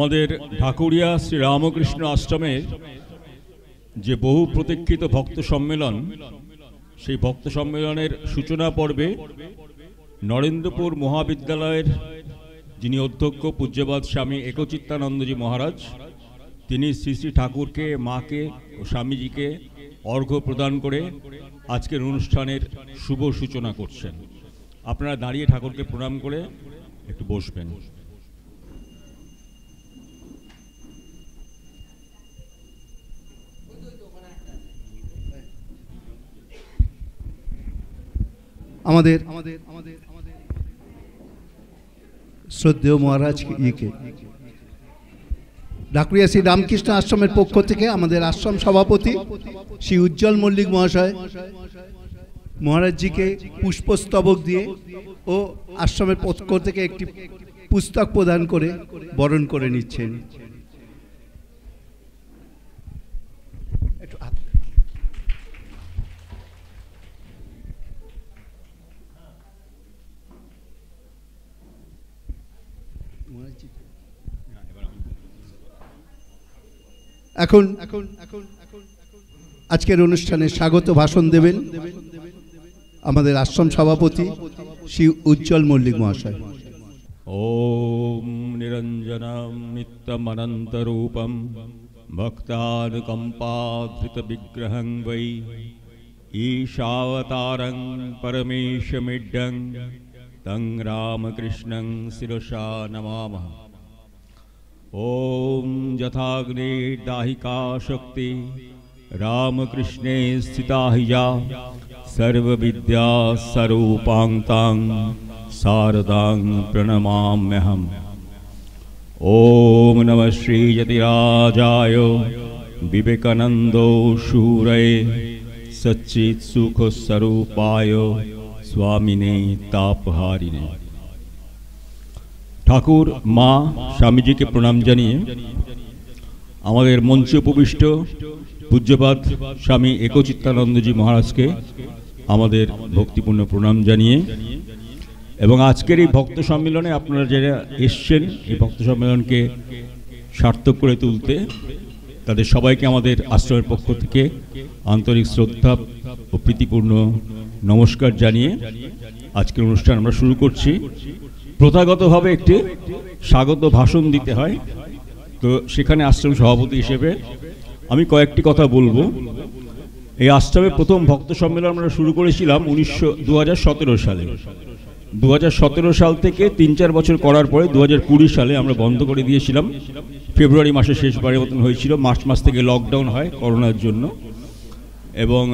আমাদের ঢাকুরিয়া শ্রী রামকৃষ্ণ আশ্রমের যে বহু প্রতীক্ষিত ভক্ত সম্মেলন, সেই ভক্ত সম্মেলনের সূচনা পর্বে নরেন্দ্রপুর মহাবিদ্যালয়ের যিনি অধ্যক্ষ পূজ্যপাদ স্বামী একচিত্তানন্দজি মহারাজ, তিনি শ্রী শ্রী ঠাকুরকে, মাকে ও স্বামীজিকে অর্ঘ্য প্রদান করে আজকের অনুষ্ঠানের শুভ সূচনা করছেন। আপনারা দাঁড়িয়ে ঠাকুরকে প্রণাম করে একটু বসবেন। আমাদের শ্রদ্ধেয় মহারাজ ইকে ঢাকুরিয়া শ্রী রামকৃষ্ণ আশ্রমের পক্ষ থেকে আমাদের আশ্রম সভাপতি শ্রী উজ্জ্বল মল্লিক মহাশয় মহারাজজিকে পুষ্পস্তবক দিয়ে ও আশ্রমের পক্ষ থেকে একটি পুস্তক প্রদান করে বরণ করে নিচ্ছেন। এখন আজকের অনুষ্ঠানে স্বাগত ভাষণ দেবেন আমাদের আশ্রম সভাপতি শ্রী উজ্জ্বল মল্লিক মহাশয়। ওম নিরঞ্জনম নিত্যম অনন্তরূপম ভক্তানুকম্পাধৃত বিগ্রহং বৈ ঈশাবতারং পরমেশমিড্ডং তং রামকৃষ্ণং শিরসা নমামঃ। ओम यथाग्ने दाहिका शक्ति रामकृष्णे स्थिता हि या सर्वविद्या स्वरूपांतां शारदां प्रणमाम्यहम्। ओम नमः श्री यतिराजाय विवेकानंदो शूरये सच्चित सुख स्वरूपाय स्वामिने तापहारिणे। ঠাকুর, মা, স্বামীজিকে প্রণাম জানিয়ে আমাদের মঞ্চে উপবিষ্ট পূজ্যপাদ স্বামী একচিত্তানন্দজি মহারাজকে আমাদের ভক্তিপূর্ণ প্রণাম জানিয়ে এবং আজকের এই ভক্ত সম্মেলনে আপনারা যারা এসছেন এই ভক্ত সম্মেলনকে সার্থক করে তুলতে, তাদের সবাইকে আমাদের আশ্রমের পক্ষ থেকে আন্তরিক শ্রদ্ধা ও প্রীতিপূর্ণ নমস্কার জানিয়ে আজকের অনুষ্ঠান আমরা শুরু করছি। প্রথাগতভাবে একটি স্বাগত ভাষণ দিতে হয়, তো সেখানে আশ্রম সভাপতি হিসেবে আমি কয়েকটি কথা বলবো। এই আশ্রমে প্রথম ভক্ত সম্মেলন আমরা শুরু করেছিলাম 2017 সালে। 2017 সাল থেকে 3-4 বছর করার পরে 2020 সালে আমরা বন্ধ করে দিয়েছিলাম। ফেব্রুয়ারি মাসে শেষবারের মতন হয়েছিল, মার্চ মাস থেকে লকডাউন হয় করোনার জন্য, এবং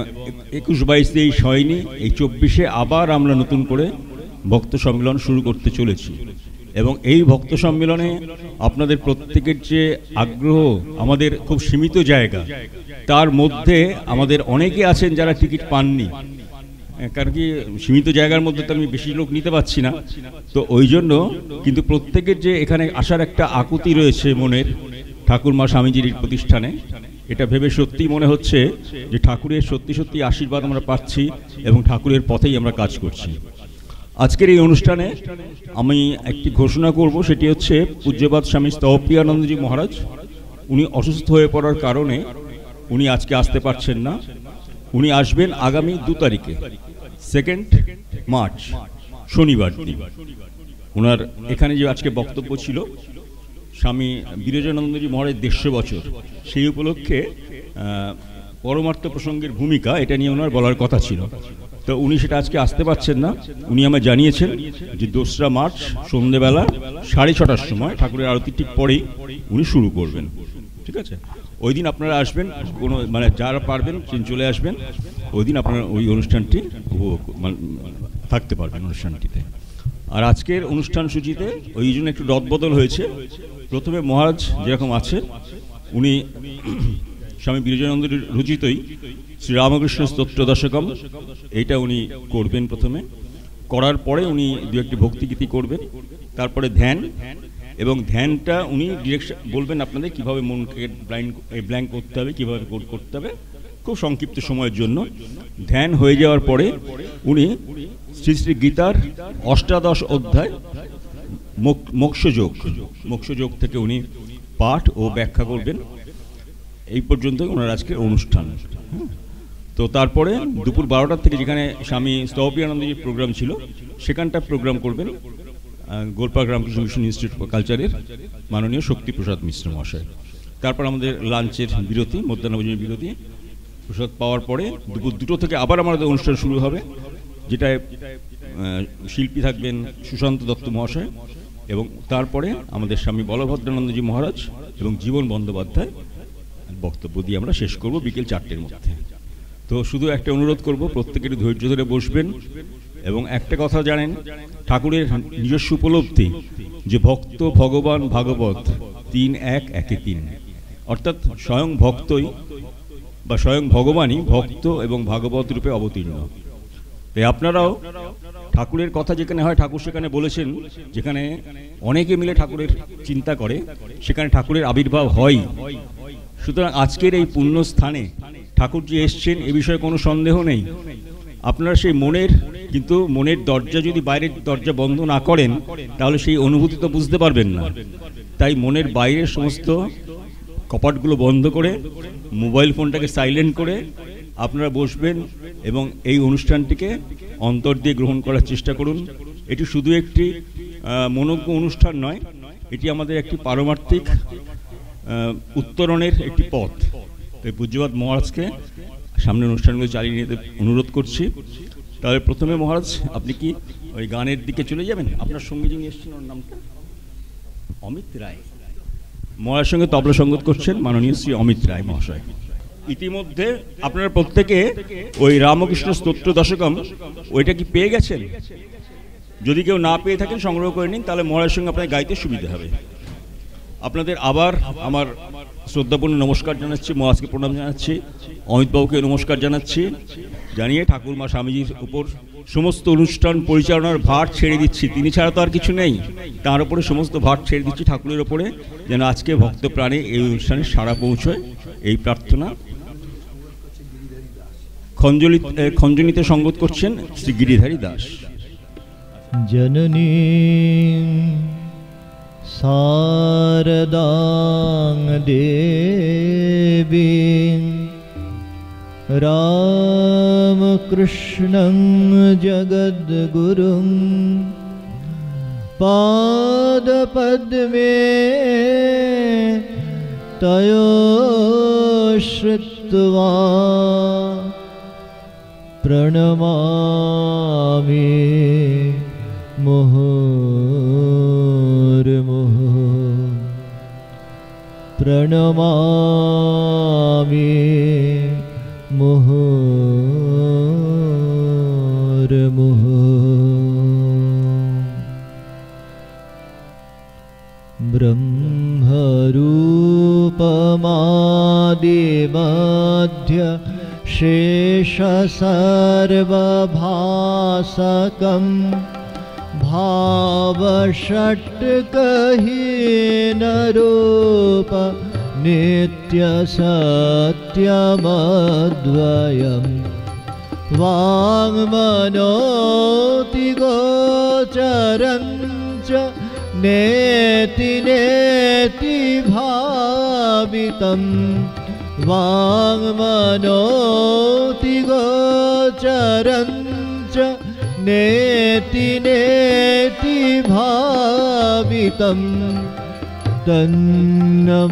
21-22 হয়নি। এই 24-এ আবার আমরা নতুন করে ভক্ত সম্মেলন শুরু করতে চলেছি এবং এই ভক্ত সম্মেলনে আপনাদের প্রত্যেকের যে আগ্রহ, আমাদের খুব সীমিত জায়গা, তার মধ্যে আমাদের অনেকে আছেন যারা টিকিট পাননি, কারণ কি সীমিত জায়গার মধ্যে তো আমি বেশি লোক নিতে পারছি না। তো ওই জন্য কিন্তু প্রত্যেকের যে এখানে আসার একটা আকুতি রয়েছে মনের, ঠাকুরমা স্বামীজির প্রতিষ্ঠানে, এটা ভেবে সত্যি মনে হচ্ছে যে ঠাকুরের সত্যি সত্যি আশীর্বাদ আমরা পাচ্ছি এবং ঠাকুরের পথেই আমরা কাজ করছি। আজকের এই অনুষ্ঠানে আমি একটি ঘোষণা করব, সেটি হচ্ছে পূজ্যপাদ স্বামী স্তবপ্রিয়ানন্দজি মহারাজ উনি অসুস্থ হয়ে পড়ার কারণে উনি আজকে আসতে পারছেন না। উনি আসবেন আগামী 2 তারিখে 2 মার্চ শনিবার দিন। ওনার এখানে যে আজকে বক্তব্য ছিল স্বামী বিরজানন্দজি মহারাজ 150 বছর, সেই উপলক্ষে পরমার্থ প্রসঙ্গের ভূমিকা, এটা নিয়ে ওনার বলার কথা ছিল। তো উনি সেটা আজকে আসতে পারছেন না। উনি আমায় জানিয়েছেন যে 2 মার্চ সন্ধ্যেবেলা 6:30টার সময় ঠাকুরের আরতি ঠিক পরেই উনি শুরু করবেন। ঠিক আছে, ওই দিন আপনারা আসবেন, কোনো মানে যারা পারবেন চলে আসবেন। ওই দিন আপনারা ওই অনুষ্ঠানটি থাকতে পারবেন অনুষ্ঠানটিতে। আর আজকের অনুষ্ঠান সূচিতে ওই জন্য একটু রদবদল হয়েছে। প্রথমে মহারাজ যেরকম আছে, উনি স্বামী বিরজানন্দের রচিতই শ্রী রামকৃষ্ণ স্তোত্র দশকম, এইটা উনি করবেন প্রথমে। করার পরে উনি 2-1টি ভক্তিগীতি করবেন, তারপরে ধ্যান, এবং ধ্যানটা উনি ডিরেকশন বলবেন আপনাদের কীভাবে মনকে ব্ল্যাঙ্ক করতে হবে, কীভাবে করতে হবে, খুব সংক্ষিপ্ত সময়ের জন্য। ধ্যান হয়ে যাওয়ার পরে উনি শ্রী শ্রী গীতার 8ম অধ্যায় মোক্ষযোগ থেকে উনি পাঠ ও ব্যাখ্যা করবেন। এই পর্যন্ত ওনার আজকের অনুষ্ঠান। তো তারপরে দুপুর 12টার থেকে যেখানে স্বামী স্তবপ্রিয়ানন্দজির প্রোগ্রাম ছিল সেখানটা প্রোগ্রাম করবেন Golpark Ramakrishna mission institute of কালচারের মাননীয় শক্তিপ্রসাদ মিশ্র মহাশয়। তারপর আমাদের লাঞ্চের বিরতি, মধ্যাহ্নভোজনের বিরতি। প্রসাদ পাওয়ার পরে দুপুর 2টো থেকে আবার আমাদের অনুষ্ঠান শুরু হবে, যেটায় শিল্পী থাকবেন সুশান্ত দত্ত মহাশয়, এবং তারপরে আমাদের স্বামী বলভদ্রানন্দজি মহারাজ এবং জীবন বন্দ্যোপাধ্যায় বক্তব্য দিয়ে আমরা শেষ করব বিকেল 4টের মধ্যে। তো শুধু একটা অনুরোধ করব, প্রত্যেকের ধৈর্য ধরে বসবেন এবং একটা কথা জানেন, ঠাকুরের নিজস্ব উপলব্ধি যে ভক্ত ভগবান ভাগবত 3 1 1 3, অর্থাৎ স্বয়ং ভক্তই বা স্বয়ং ভগবানই ভক্ত এবং ভাগবত রূপে অবতীর্ণ। তাই আপনারাও ঠাকুরের কথা যেখানে হয়, ঠাকুর সেখানে বলেছেন, যেখানে অনেকে মিলে ঠাকুরের চিন্তা করে সেখানে ঠাকুরের আবির্ভাব হয়। সুতরাং আজকের এই পুণ্য স্থানে ঠাকুর যে এসছেন এ বিষয়ে কোনো সন্দেহ নেই। আপনারা সেই মনের দরজা যদি বাইরের দরজা বন্ধ না করেন তাহলে সেই অনুভূতি তো বুঝতে পারবেন না। তাই মনের বাইরের সমস্ত কপাটগুলো বন্ধ করে, মোবাইল ফোনটাকে সাইলেন্ট করে আপনারা বসবেন এবং এই অনুষ্ঠানটিকে অন্তর দিয়ে গ্রহণ করার চেষ্টা করুন। এটি শুধু একটি মনোজ্ঞ অনুষ্ঠান নয়, এটি আমাদের একটি পারমার্থিক উত্তরণের একটি পথ। তাই পূজ্যপাদ মহারাজকে সামনের অনুষ্ঠানগুলো চালিয়ে নিতে অনুরোধ করছি। তাহলে প্রথমে মহারাজ আপনি কি ওই গানের দিকে চলে যাবেন? আপনার সঙ্গে যিনি এসেছেন ওর নামটা অমিত রায় মহারাজের সঙ্গে তবলা সঙ্গত করছেন মাননীয় শ্রী অমিত রায় মহাশয়। ইতিমধ্যে আপনারা প্রত্যেকে ওই রামকৃষ্ণ স্তোত্র দশকম ওইটা কি পেয়ে গেছেন? যদি কেউ না পেয়ে থাকেন সংগ্রহ করে নিন, তাহলে মহারাজের সঙ্গে আপনার গাইতে সুবিধা হবে। আপনাদের আবার আমার শ্রদ্ধাপূর্ণ নমস্কার জানাচ্ছি, মহারাজকে প্রণাম জানাচ্ছি, অমিতবাবুকে নমস্কার জানাচ্ছি, জানিয়ে ঠাকুরমা স্বামীজির উপর সমস্ত অনুষ্ঠান পরিচালনার ভার ছেড়ে দিচ্ছি। তিনি ছাড়া তো আর কিছু নেই, তার উপরে সমস্ত ভার ছেড়ে দিচ্ছি ঠাকুরের ওপরে, যেন আজকে ভক্ত প্রাণে এই অনুষ্ঠানে সাড়া পৌঁছয়, এই প্রার্থনা। খঞ্জনিতে সঙ্গত করছেন শ্রী গিরিধারী দাস। জননী শারদাং দেবীং রামকৃষ্ণং জগদ্গুরুং পাদপদ্মে তয়ো শ্রুত্বা প্রণমামি মুহুর্মুহুঃ প্রণমামি মুহুর্মুহুঃ। ব্রহ্মরূপমাদিমধ্য शेष सर्वभासकं भावषट्कहीन रूप नित्य सत्यमद्वयम् वाङ्मनोति गोचरं च नेति नेति भावितम् वाङ्मनोति गोचरं च नेति नेति भावितं तन्नमामि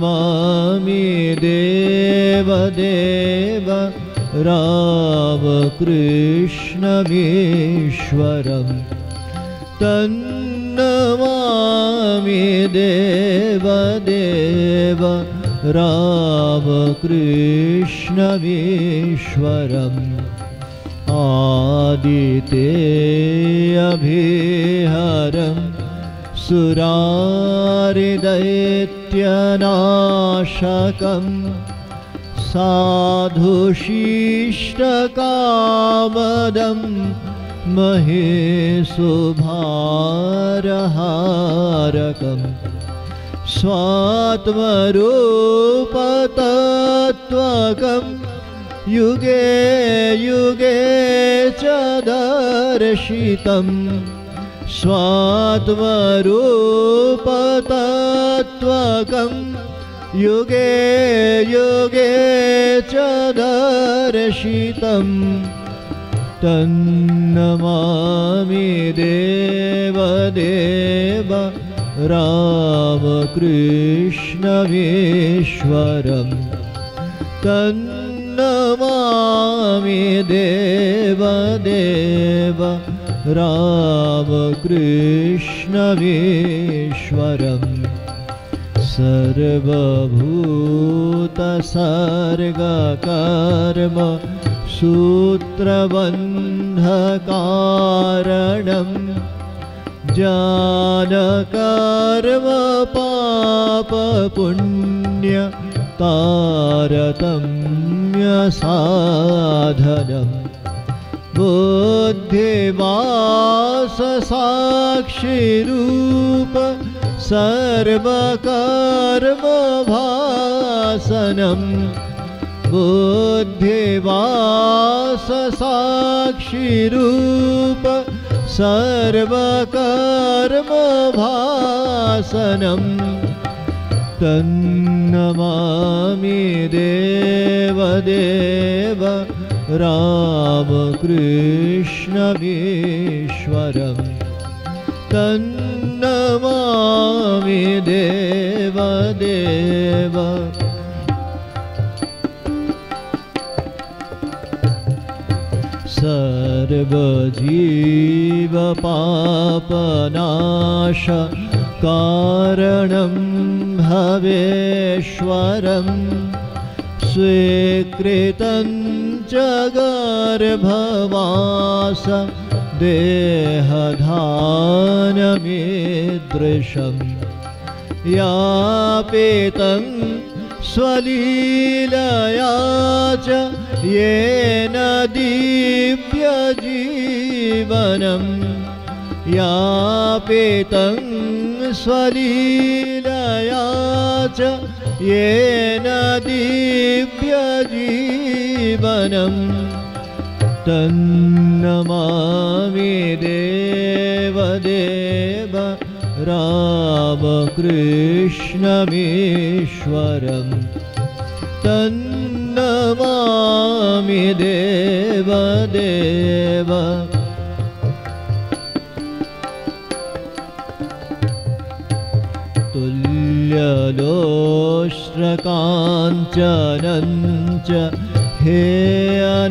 देवदेव रामकृष्णमीश्वरं तन्नमामि देवदेव रामकृष्णमीश्वरम् आदितेऽभिहरं सुरारिदैत्यनाशकं साधुशिष्टकामदं महेशुभारहारकम् स्वात्मरूपतत्त्वकं युगे युगे च दर्शितं स्वात्मरूपतत्त्वकं युगे युगे च दर्शितं तन्नमामि देवदेव रामकृष्णमीश्वरम् तन्नमामि देवदेव रामकृष्णमीश्वरम् सर्वभूतसर्गकर्म सूत्रबन्धकारणं जानकर्म पापपुण्य तारतम्यसाधनम् बुद्धिवाससाक्षिरूप सर्वकर्मभासनम् बुद्धिवाससाक्षिरूप सर्वकर्मभासनम् तन्नमामि देवदेव रामकृष्णमीश्वरम् तन्नमामि देवदेव सर्वजीवपापनाश कारणं भवेश्वरं स्वीकृतं च गर्भवास देहधानमीदृशं यापितं स्वलीलया च येन दिव्यजीवनं यापितं स्वलीलया च येन दिव्यजीवनं तन्नमामि देवदेव रामकृष्णमीश्वरम् तन्नमामि देवदेव तुल्यलोष्ट्रकाञ्चनं च हेयनेयधिगतं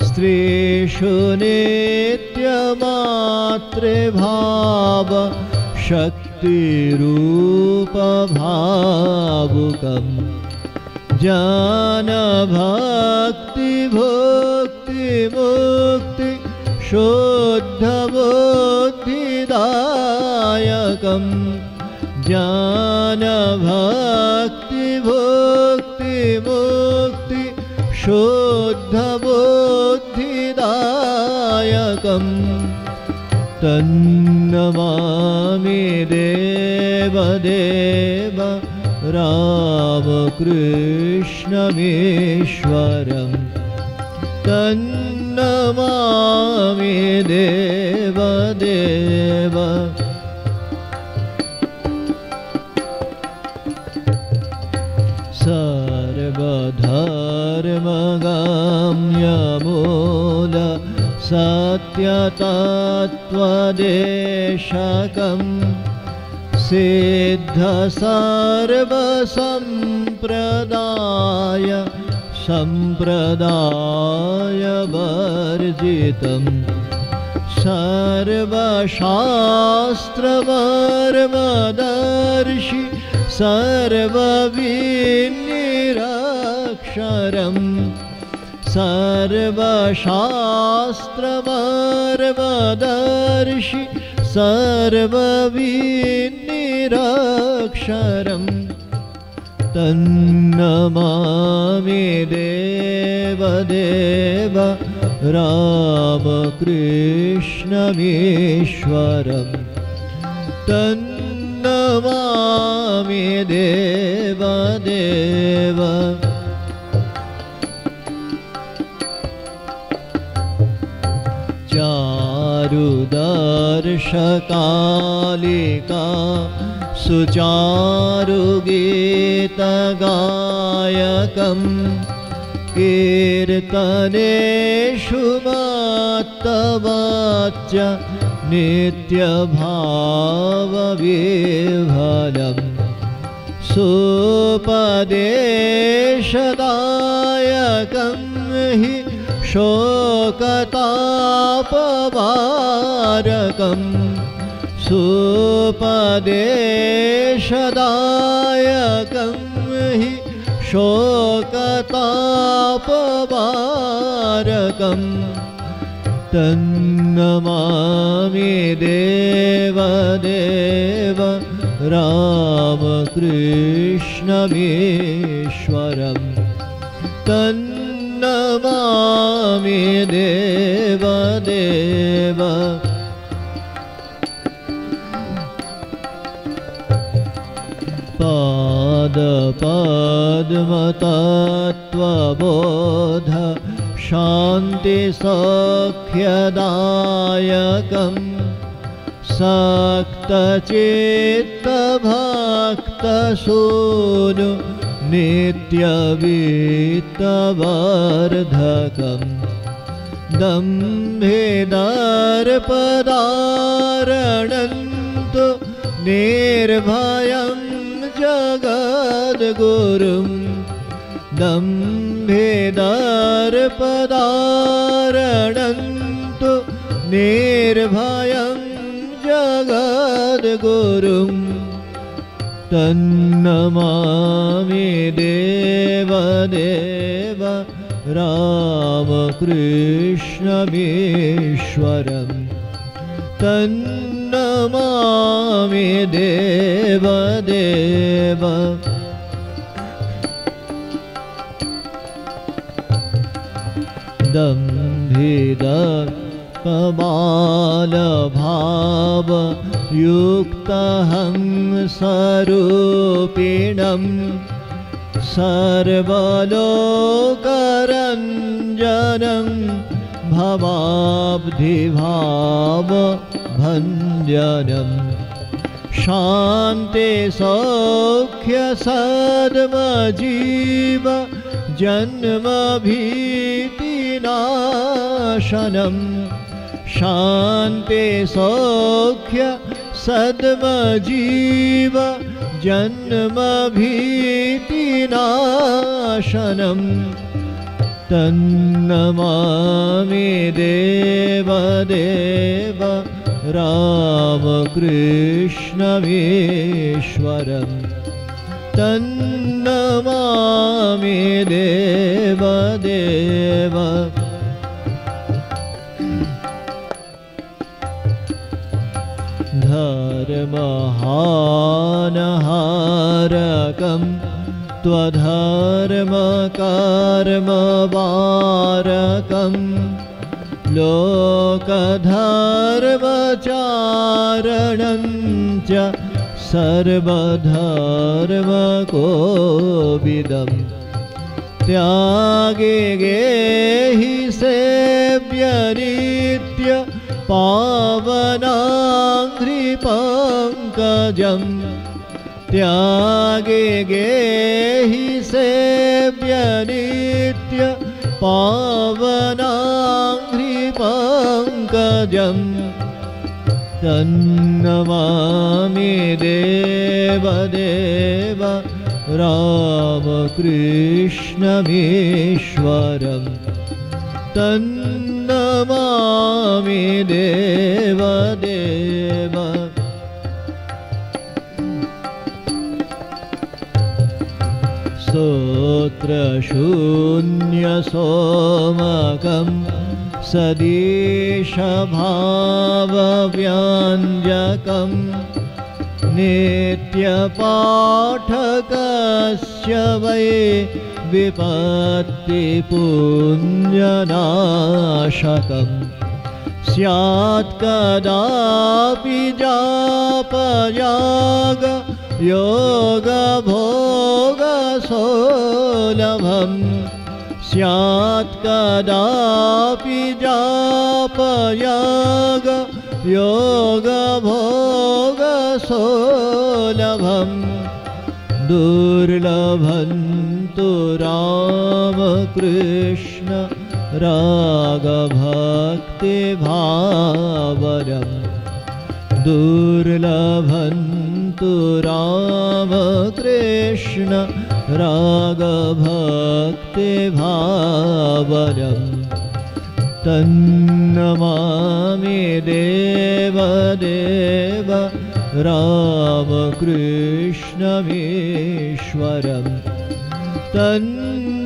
स्त्रीषु नित्यमातृभाव शक्तिरूपभावुकम् ज्ञानभक्तिभुक्तिमुक्ति शुद्धबुद्धिदायकम् ज्ञानभक्तिभुक्तिमुक्ति शुद्धबुद्धिदायकम् तन्नमामि देवदेव रामकृष्णमीश्वरम् तन्नमामि देवदेव सर्वधर्मगाम्यमूल सत्यतत्त्वदेशकं सिद्धसर्वसम्प्रदाय सम्प्रदायवर्जितं सर्वशास्त्रमर्मदर्शि सर्वविनिरक्षरम् सर्वशास्त्रमर्मदर्शि सर्वविनिरक्षरम् तन्नमामि देवदेव रामकृष्णमीश्वरम् तन्नमामि देवदेव चारुदर्शनमूर्तिं कालिका सुचारुगीतगायकं कीर्तनेषु मत्तवाच्च नित्यभावविह्वलम् सुपदेशदायकं हि शोकतापवारकं सुपदेशदायकं हि शोकतापवारकं तन्नमामि देवदेव रामकृष्णमीश्वरं तन्नमामि देवदेव पादपद्मतत्त्वबोध शान्तिसौख्यदायकं सक्तचित्तभक्तसूनु नित्यवित्तवर्धकं दम्भिदर्पदारणन्तु निर्भयं जगद्गुरुं दम्भिदर्पदारणन्तु निर्भयं जगद्गुरुं तन्नमामि देवदेव रामकृष्णमीश्वरं तन्नमामि देवदेव दम्भिदकमालभावयुक्तहंसरूपिणं सर्वलोकरञ्जनं भवाब्धिभावभञ्जनं शान्तिसौख्यसद्मजीव जन्मभीतिनाशनं शान्तिसौख्यसद्मजीव जन्मभीतिनाशनं तन्नमामि देवदेव रामकृष्णमीश्वरं तन्नमामि देवदेव धर्महानहारकं त्वधर्मकर्मवारकं लोकधर्मचारणं च सर्वधर्मकोविदं त्यागे गेहि सेव्यनित्य पावनाङ्घ्रिपङ्कजं त्यागे गेहि सेव्यनित्य पावनाङ्घ्रिपङ्कजं तन्नमामि देवदेव रामकृष्णमीश्वरं तन्नमामि देवदेव स्तोत्रशून्यसोमकं सदीशभावव्यञ्जकं नित्यपाठकस्य वै विपत्तिपुञ्जनाशकं स्यात् कदापि जापयाग योगभोगसोलभं स्यात् कदापि जापयाग योगभोगसोलभं दुर्लभं तु रामकृष्ण रागभक्तिभावरम् दुर्लभं तु रामकृष्ण रागभक्तिभावरम् तन्नमामि देवदेव रामकृष्णमीश्वरम् तन्नमामि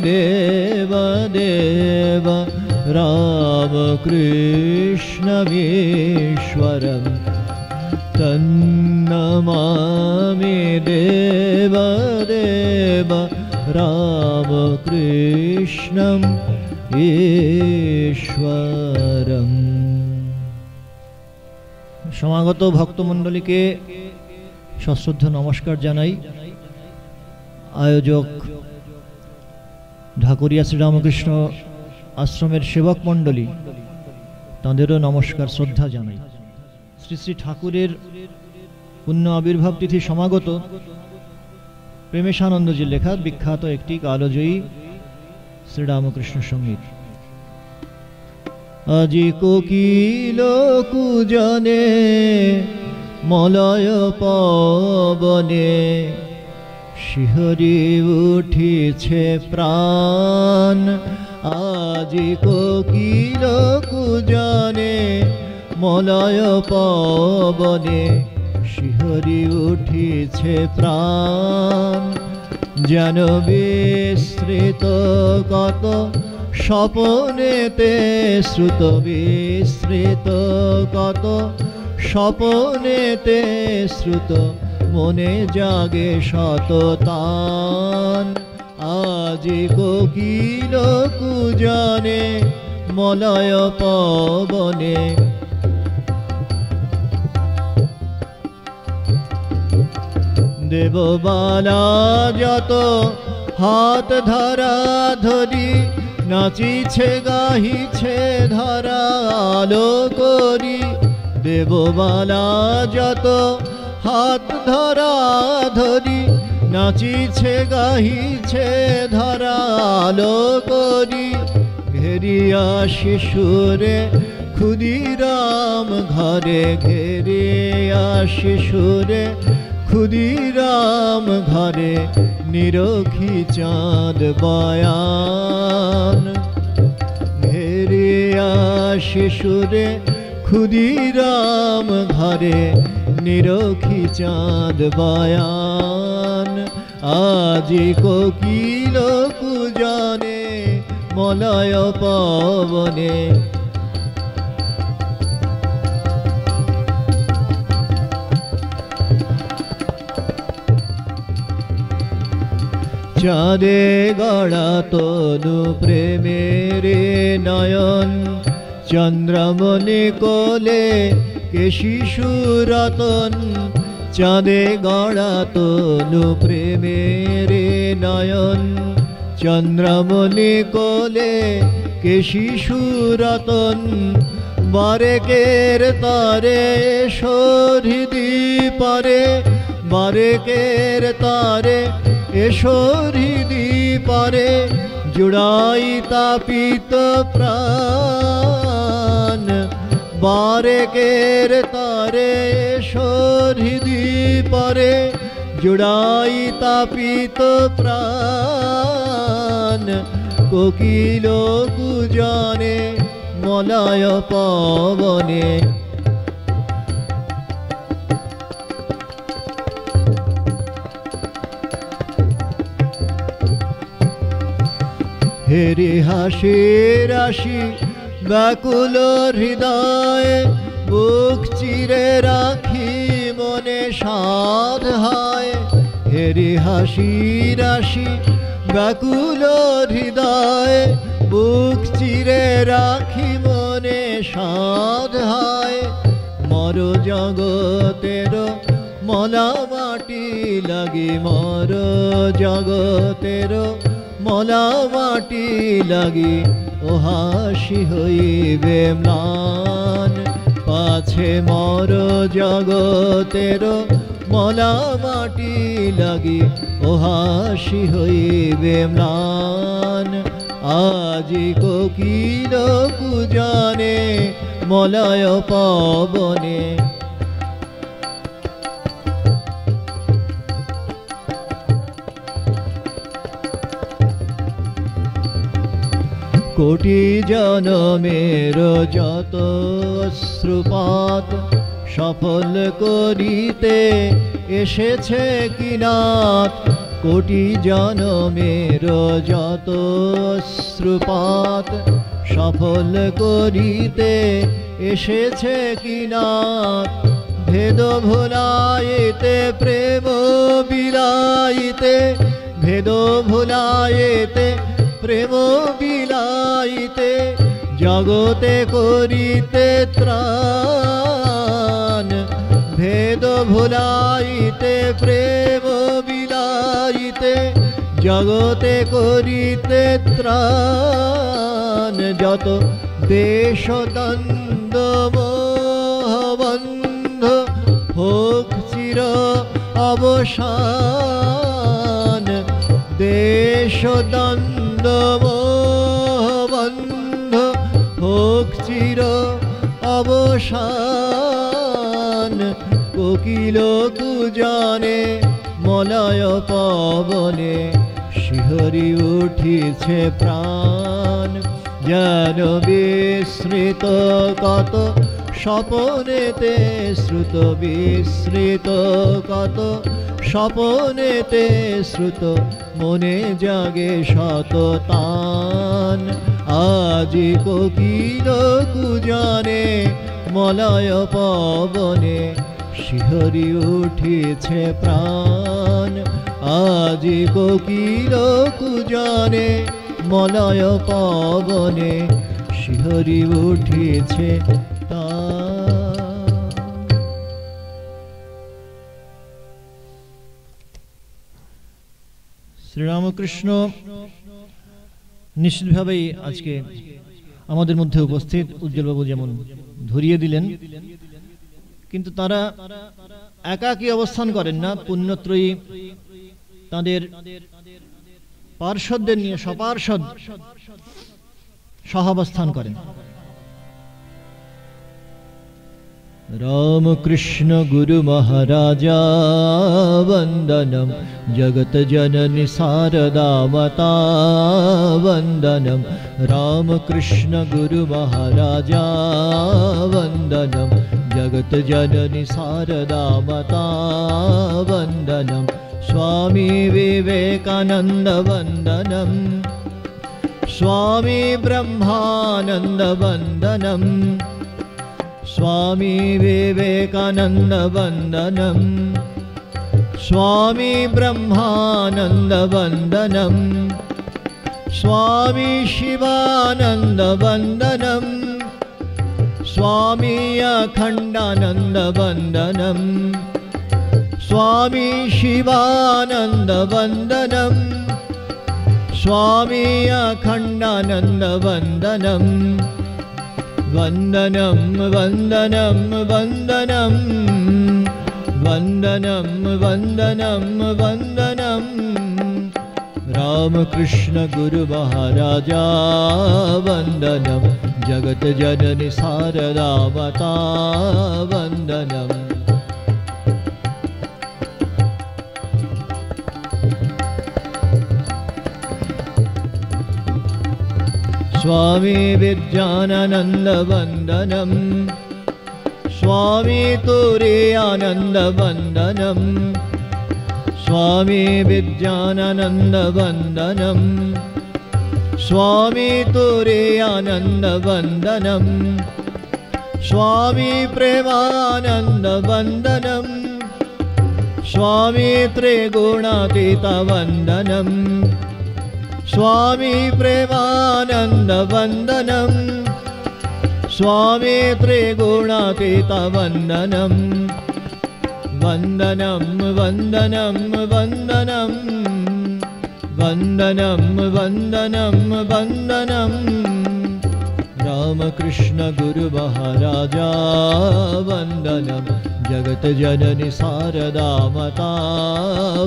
देवदेव रामकृष्णमीश्वरम् तन्नमामि देवदेव रामकृष्णम् ईश्वरम्। समागत भक्तमंडलीके सश्रद्ध नमस्कार जानाई। आयोजक ढाकुरिया श्रीरामकृष्ण आश्रमेर सेवक मंडली तादेरो नमस्कार श्रद्धा जानाई। श्री श्री ठाकुरेर पुण्य आविर्भाव तिथि समागत प्रेमेशानंदजीर लेखा विख्यात एकटी कालजयी श्रीरामकृष्ण संगीत। আজি কোকিল কুজনে মলয় পবনে শিহরি উঠিছে প্রাণ। আজি কোকিল কুজনে মলয় পবনে শিহরি উঠিছে প্রাণ। যেন বিস্মৃত কত স্বপনেতে শ্রুত বিস্মৃত কত স্বপনেতে শ্রুত মনে জাগে শত তান। আজি কোকিল কুজনে মলয় পবনে দেববালা যত হাত ধরা ধরি নাচিছে গাহিছে ধরা আলো করি। দেববালা যত হাত ধরা ধরি নাচিছে গাহিছে ধরা আলো করি। ঘেরিয়া শিশুরে ক্ষুদিরাম ঘরে ঘেরিয়া শিশুরে ক্ষুদিরাম ঘরে নিরখি চাঁদ বয়ান। ঘেরিয়া শিশুরে ক্ষুদিরাম ঘরে নিরখি চাঁদ বয়ান। আজি কোকিল কুজনে মলয় পবনে চাঁদে গড়া তনু প্রেমের নয়ন। চন্দ্রমণি কোলে কে শিশু রতন। চাঁদে গড়া তনু প্রেমের নয়ন। চন্দ্রমণি কোলে কে শিশু রতন। বারেকের তারে সরিদি পারে বারেকের তারে এসরিদি পারে জুড়াই তাপিত প্রাণ। বারেকের তারে এসরিদি পারে জুড়াই তাপিত প্রাণ। কোকিল কুজনে মলয় পবনে হেরি হাসি রাশি ব্যাকুল হৃদয়ে বুক চিরে রাখি মনে সাধ হয়। হেরি হাসি রাশি ব্যাকুল হৃদয়ে বুক চিরে রাখি মনে সাধ হয়। মর জগতের মলা মাটি লাগি মর জগতের মলা মাটি লাগি ও হাসি হইবে ম্লান, পাছে মর জগতের মলা মাটি লাগি, ও হাসি হইবে ম্লান। আজি কোকিল কুজানে মলয় পবনে, কোটি জনমের যত অশ্রুপাত সফল করিতে এসেছে কিনাত, কোটি জনমের যত অশ্রুপাত সফল করিতে এসেছে কিনাত। ভেদ ভুলাইতে প্রেম বিলাইতে, ভেদ ভুলাইতে প্রেম বিলাইতে, জগতে করিতে ত্রাণ। ভেদ ভুলাইতে প্রেম বিলাইতে, জগতে করিতে ত্রাণ। যত দেশ দ্বন্দ্ব মোহবন্ধ হোক চির অবসান, দেশ দ্বন্দ্ব মোহবন্ধ হোক চির অবসান। কোকিল কুজানে মলয় পবনে, শিহরি উঠিছে প্রাণ। যেন বিস্মৃত কত স্বপনেতে শ্রুত, বিস্মৃত কত স্বপনেতে শ্রুত, মনে জাগে শত তান। আজি কোকিল কুজানে মলয় পবনে, শিহরি উঠিছে প্রাণ। আজি কোকিল কুজানে মলয় পবনে, শিহরি উঠিছে শ্রীরামকৃষ্ণ নিশ্চিতভাবেই আজকে আমাদের মধ্যে উপস্থিত। উজ্জ্বলবাবু যেমন ধরিয়ে দিলেন, কিন্তু তারা একাকী অবস্থান করেন না, পুণ্যত্রয়ী তাদের পার্শ্বদের নিয়ে সপার্শ্বদ সহাবস্থান করেন। रामकृष्ण गुरु महाराजा वंदनम, जगत जननी शारदा माता वंदनम। रामकृष्ण गुरु महाराजा वंदनम, जगत जननी शारदा माता वंदनम। स्वामी विवेकानंद वंदनम, स्वामी ब्रह्मानंद वंदनम, स्वामी विवेकानंद वंदनम, स्वामी ब्रह्मानंद वंदनम, स्वामी शिवानंद वंदनम, स्वामी अखंडानंद वंदनम, स्वामी शिवानंद वंदनम, स्वामी अखंडानंद वंदनम। वंदनम वंदनम वंदनम, वंदनम वंदनम वंदनम। रामकृष्ण गुरु महाराजा वंदनम, जगत जननी शारदा माता वंदनम। स्वामी विद्यानंद वंदनम, स्वामी तुरीयानंद वंदनम, स्वामी विद्यानंद वंदनम, स्वामी तुरीयानंद वंदनम, स्वामी प्रेमानंद वंदनम, स्वामी त्रिगुणातीत वंदनम, स्वामी प्रेमानंद वंदनम, स्वामी त्रिगुणातीत वंदनम। वंदनम वंदनम वंदनम, वंदनम वंदनम वंदनम। रामकृष्ण गुरु महाराजा वंदनम जगत जननी शारदा माता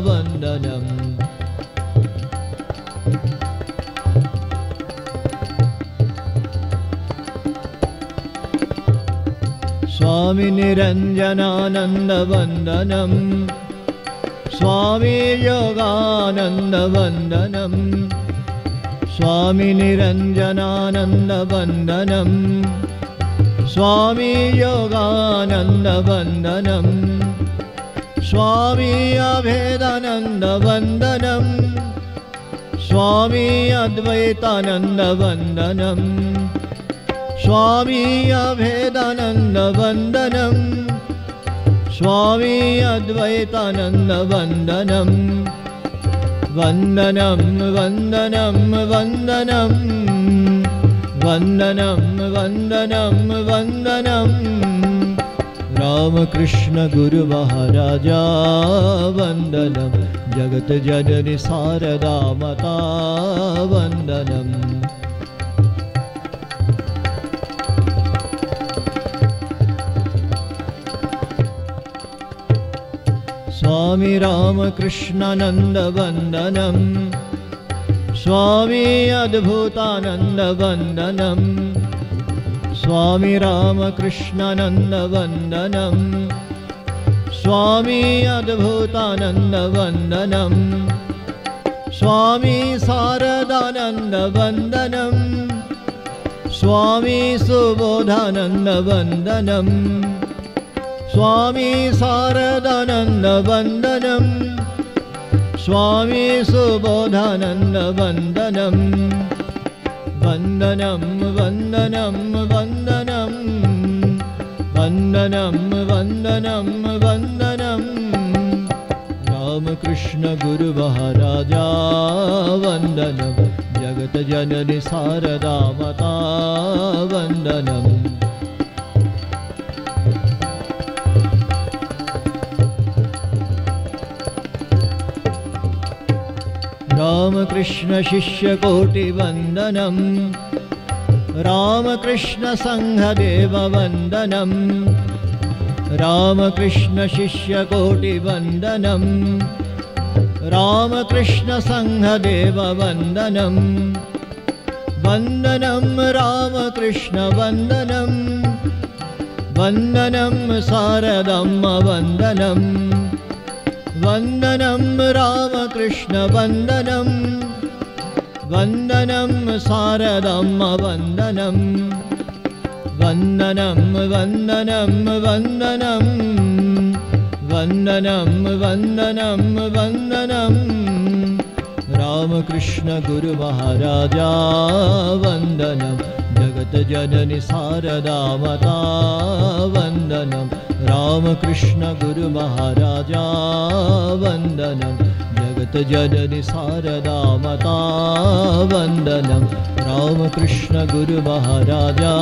वंदनम स्वामी निरंजनानंद वंदनम स्वामी योगानंद वंदनम स्वामी निरंजनानंद वंदनम स्वामी योगानंद वंदनम स्वामी अभेदानंद वंदनम स्वामी अद्वैतानंद वंदनम स्वामी अभेदानंद वंदनम स्वामी अद्वैतानंद वंदनम वंदनम वंदनम वंदनम वंदनम वंदनम वंदनम रामकृष्ण गुरु महाराजा वंदनम जगत जननी शारदा माता वंदनम स्वामी रामकृष्णानंद वंदनम स्वामी अद्भुतानंद वंदनम स्वामी रामकृष्णानंद वंदनम स्वामी अद्भुतानंद वंदनम स्वामी शारदानंद वंदनम स्वामी सुबोधानंद वंदनम स्वामी शारदानंद वंदनम स्वामी सुबोधानंद वंदनम वंदनम वंदनम वंदनम वंदनम वंदनम वंदनम रामकृष्ण गुरु महाराजा वंदनम जगत जननी शारदा माता वंदनम रामकृष्ण शिष्य कोटि वंदनम रामकृष्ण संघ देव वंदनम रामकृष्ण शिष्य कोटि वंदनम रामकृष्ण संघ देव वंदनम वंदनम रामकृष्ण वंदनम वंदनम शारदम्म वंदनम वंदनम रामकृष्ण वंदनम वंदनम शारदम्म वंदनम वंदनम वंदनम वंदनम वंदनम वंदनम वंदनम रामकृष्ण गुरु महाराजा वंदनम जगत जननी शारदा माता वंदनम रामकृष्ण गुरु महाराजा वंदनम जगत जननी शारदा माता वंदनम रामकृष्ण गुरु महाराजा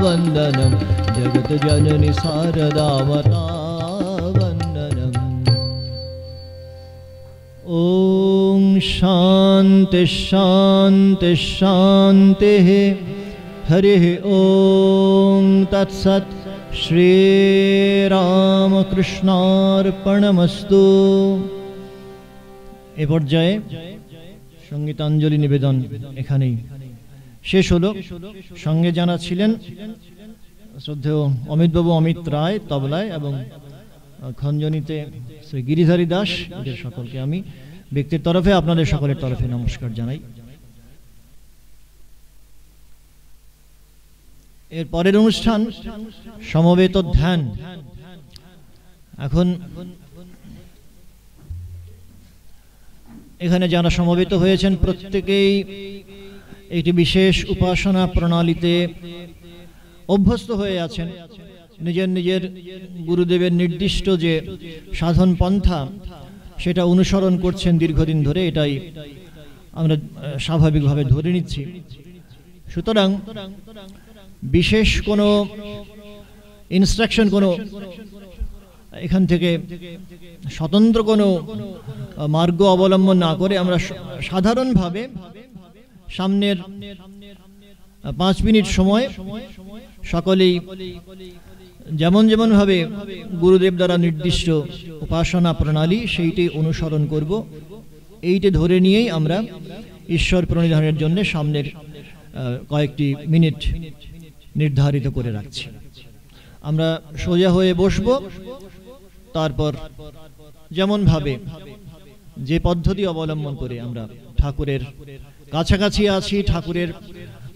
वंदनम जगत जननी शारदा माता वंदनम ओम शांति शांति शांति हरि ओम तत्सत् श्री रामकृष्णार्पणमस्तु। ए पर्याये संगीतांजलि निवेदन एखानेई शेष हलो। संगे जाना छिलेन श्रद्धेय अमित बाबू अमित राय तबलाय एवं खंजनीते श्री गिरिधारी दास। एদের সকলকে আমি ব্যক্তির তরফে আপনাদের সকলের তরফে নমস্কার জানাই। এর পরের অনুষ্ঠান সমবেত ধ্যান। এখন এখানে যারা সমবেত হয়েছেন প্রত্যেকেই একটি বিশেষ উপাসনা প্রণালীতে অভ্যস্ত হয়ে আছেন। নিজের নিজের গুরুদেবের নির্দিষ্ট যে সাধন পন্থা সেটা অনুসরণ করছেন দীর্ঘদিন ধরে, এটাই আমরা স্বাভাবিকভাবে ধরে নিচ্ছি। সুতরাং বিশেষ কোনো ইনস্ট্রাকশন, কোনো এখান থেকে স্বতন্ত্র কোনো মার্গ অবলম্বন না করে আমরা সাধারণভাবে সামনের 5 মিনিট সময় সকলেই যেমন যেমন ভাবে গুরুদেব দ্বারা নির্দিষ্ট উপাসনা প্রণালী সেইটি অনুসরণ করব। এইটি ধরে নিয়েই আমরা ঈশ্বর প্রণিধানের জন্য সামনের কয়েকটি মিনিট নির্ধারিত করে রাখছি। আমরা সোজা হয়ে বসব, তারপর যেমন ভাবে যে পদ্ধতি অবলম্বন করে আমরা ঠাকুরের কাছাকাছি আছি, ঠাকুরের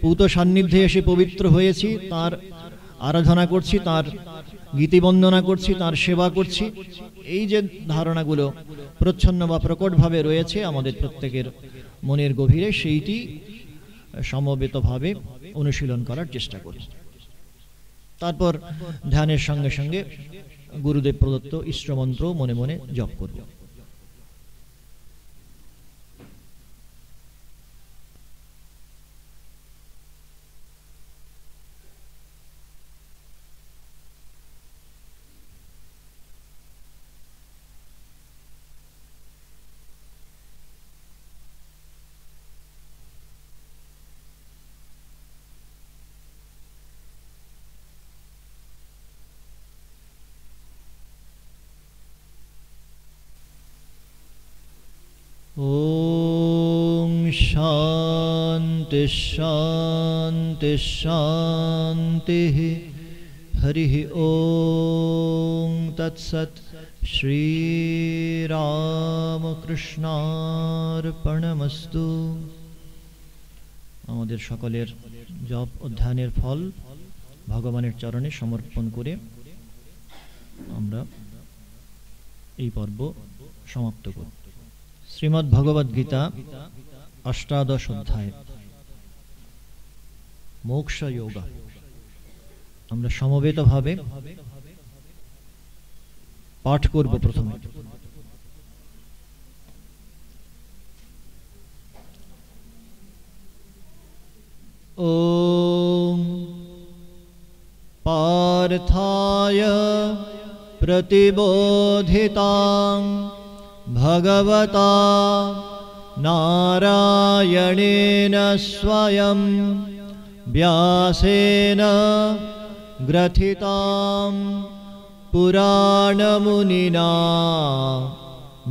পূত সান্নিধ্যে এসে পবিত্র হয়েছি, তার আরাধনা করছি, তার গীতিবন্দনা করছি, তার সেবা করছি, এই যে ধারণাগুলো প্রচ্ছন্ন বা প্রকটভাবে রয়েছে আমাদের প্রত্যেকের মনের গভীরে, সেইটি সমবেতভাবে অনুশীলন করার চেষ্টা করি। তারপর ধ্যানের সঙ্গে সঙ্গে গুরুদেব প্রদত্ত ইষ্টমন্ত্র মনে মনে জপ করব। ओम शांति शांति शांति। हरि ओम तत्सत्। श्री रामकृष्णार्पणमस्तु। আমাদের সকলের জপ অধ্যয়নের ফল ভগবানের চরণে সমর্পণ করে আমরা এই পর্ব সমাপ্ত করব। শ্রীমদ্ ভগবদ গীতা অষ্টাদশ অধ্যায় মোক্ষ যোগা আমরা সমবেতভাবে পাঠ করব। প্রথমে ওম পার্থায় প্রতিবোধিতাং भगवता नारायणेन स्वयं व्यासेन ग्रथितां पुराणमुनिना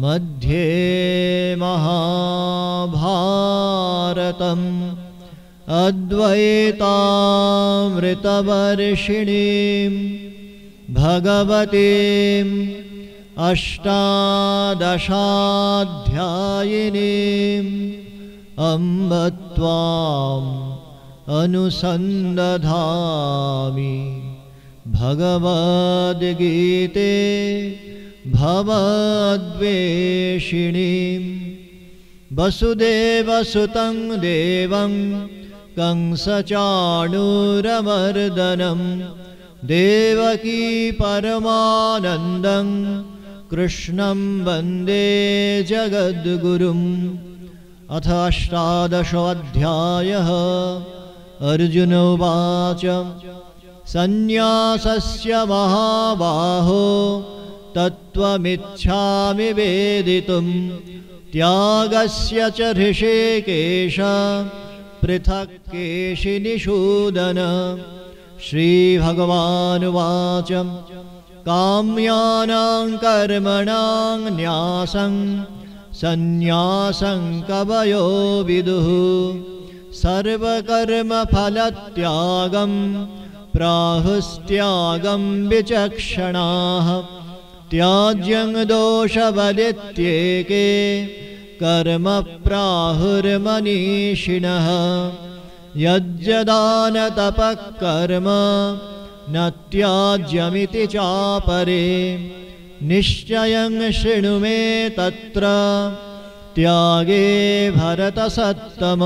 मध्ये महाभारतम् अद्वैतामृतवर्षिणीं भगवतीं अष्टादशाध्यायिनीम् अम्ब त्वाम् अनुसन्दधामि भगवद्गीते भवद्वेषिणीम् वसुदेवसुतं देवं कंसचाणूरमर्दनं देवकी परमानन्दं कृष्णं वन्दे जगद्गुरुम्। अथ अष्टादशोऽध्यायः। अर्जुन उवाच सन्न्यासस्य महाबाहो तत्त्वमिच्छामि वेदितुं त्यागस्य च ऋषिकेश पृथक् केशिनिषूदन। श्रीभगवानुवाच काम्यानां कर्मणां न्यासं सन्न्यासं कवयो विदुः सर्वकर्मफलत्यागं प्राहुस्त्यागं विचक्षणाः। त्याज्यं दोषवदित्येके कर्म प्राहुर्मनीषिणः। यज्जदानतपः कर्म न त्याज्यमिति चापरे। निश्चयं शृणु मे तत्र त्यागे भरतसत्तम।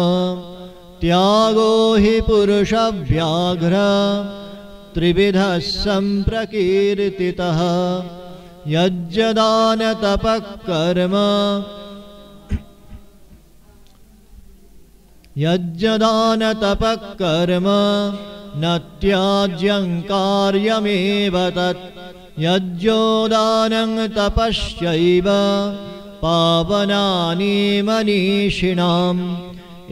त्यागो हि पुरुषव्याघ्र त्रिविधः सम्प्रकीर्तितः। यज्जदानतपः कर्म यज्जदानतपः कर्म न त्याज्यं कार्यमेव तत्। यज्जोदानं तपश्चैव पावनानि मनीषिणाम्।